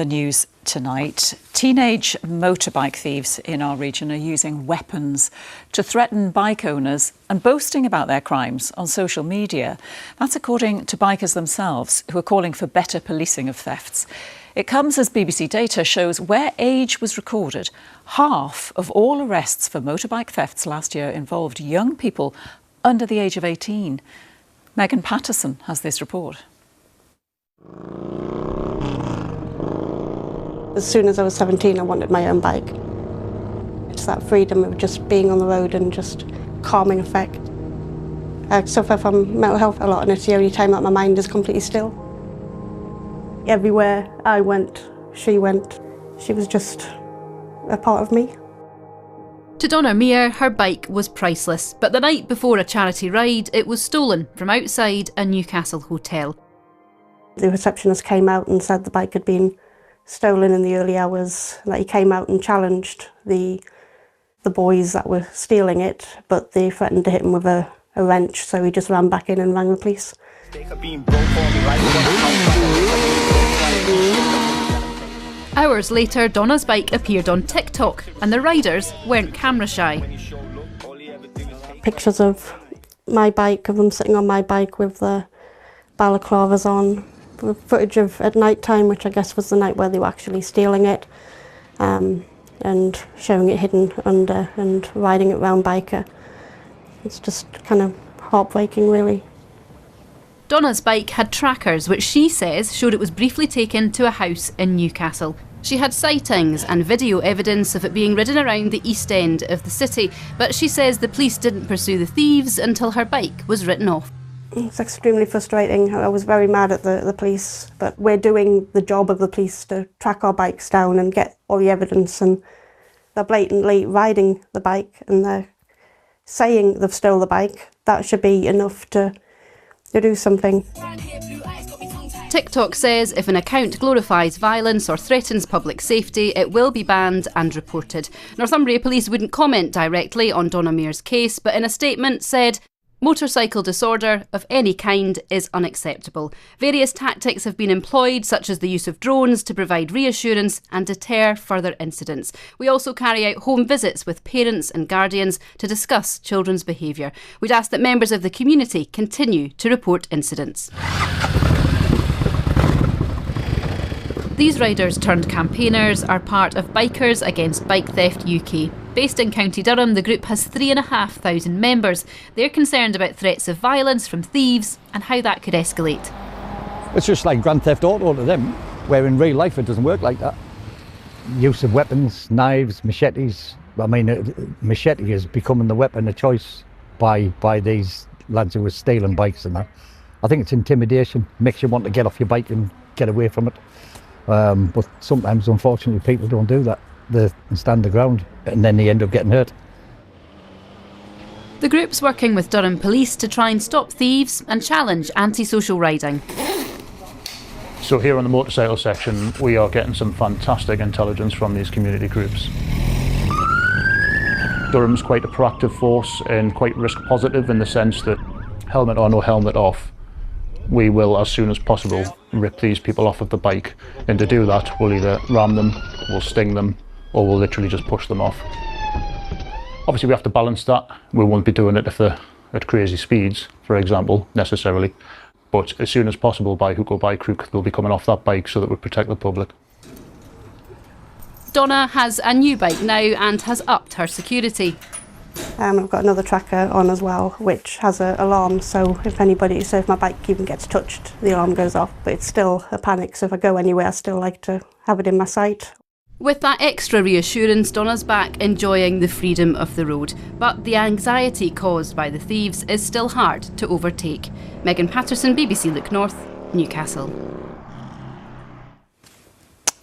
The news tonight. Teenage motorbike thieves in our region are using weapons to threaten bike owners and boasting about their crimes on social media. That's according to bikers themselves, who are calling for better policing of thefts. It comes as BBC data shows where age was recorded. Half of all arrests for motorbike thefts last year involved young people under the age of 18. Megan Patterson has this report. As soon as I was 17, I wanted my own bike. It's that freedom of just being on the road and just calming effect. I suffer from mental health a lot, and it's the only time that my mind is completely still. Everywhere I went, she went. She was just a part of me. To Donna-maria, her bike was priceless, but the night before a charity ride, it was stolen from outside a Newcastle hotel. The receptionist came out and said the bike had been stolen in the early hours, that he came out and challenged the boys that were stealing it, but they threatened to hit him with a wrench, so he just ran back in and rang the police. Hours later, Donna's bike appeared on TikTok, and the riders weren't camera shy. Pictures of my bike, of them sitting on my bike with the balaclavas on. Footage of at night time, which I guess was the night where they were actually stealing it, and showing it hidden under and riding it round biker. It's just kind of heartbreaking, really. Donna's bike had trackers, which she says showed it was briefly taken to a house in Newcastle. She had sightings and video evidence of it being ridden around the east end of the city, but she says the police didn't pursue the thieves until her bike was written off. It's extremely frustrating. I was very mad at the police, but we're doing the job of the police to track our bikes down and get all the evidence, and they're blatantly riding the bike and they're saying they've stolen the bike. That should be enough to do something. TikTok says if an account glorifies violence or threatens public safety, it will be banned and reported. Northumbria Police wouldn't comment directly on Donna-maria's case, but in a statement said, "Motorcycle disorder of any kind is unacceptable. Various tactics have been employed, such as the use of drones, to provide reassurance and deter further incidents. We also carry out home visits with parents and guardians to discuss children's behaviour. We'd ask that members of the community continue to report incidents." These riders turned campaigners are part of Bikers Against Bike Theft UK. Based in County Durham, the group has 3,500 members. They're concerned about threats of violence from thieves and how that could escalate. It's just like Grand Theft Auto to them, where in real life it doesn't work like that. Use of weapons, knives, machetes. I mean, machete is becoming the weapon of choice by these lads who are stealing bikes and that. I think it's intimidation, makes you want to get off your bike and get away from it. But sometimes, unfortunately, people don't do that. They stand their ground and then they end up getting hurt. The group's working with Durham Police to try and stop thieves and challenge antisocial riding. So here on the motorcycle section, we are getting some fantastic intelligence from these community groups. Durham's quite a proactive force and quite risk positive in the sense that helmet on or helmet off, we will, as soon as possible, rip these people off of the bike. And to do that, we'll either ram them, we'll sting them, or we'll literally just push them off. Obviously, we have to balance that. We won't be doing it if they're at crazy speeds, for example, necessarily. But as soon as possible, by hook or by crook, they'll be coming off that bike so that we protect the public. Donna has a new bike now and has upped her security. I've got another tracker on as well, which has an alarm, so if my bike even gets touched, the alarm goes off. But it's still a panic, so if I go anywhere, I still like to have it in my sight. With that extra reassurance, Donna's back enjoying the freedom of the road. But the anxiety caused by the thieves is still hard to overtake. Megan Patterson, BBC Look North, Newcastle.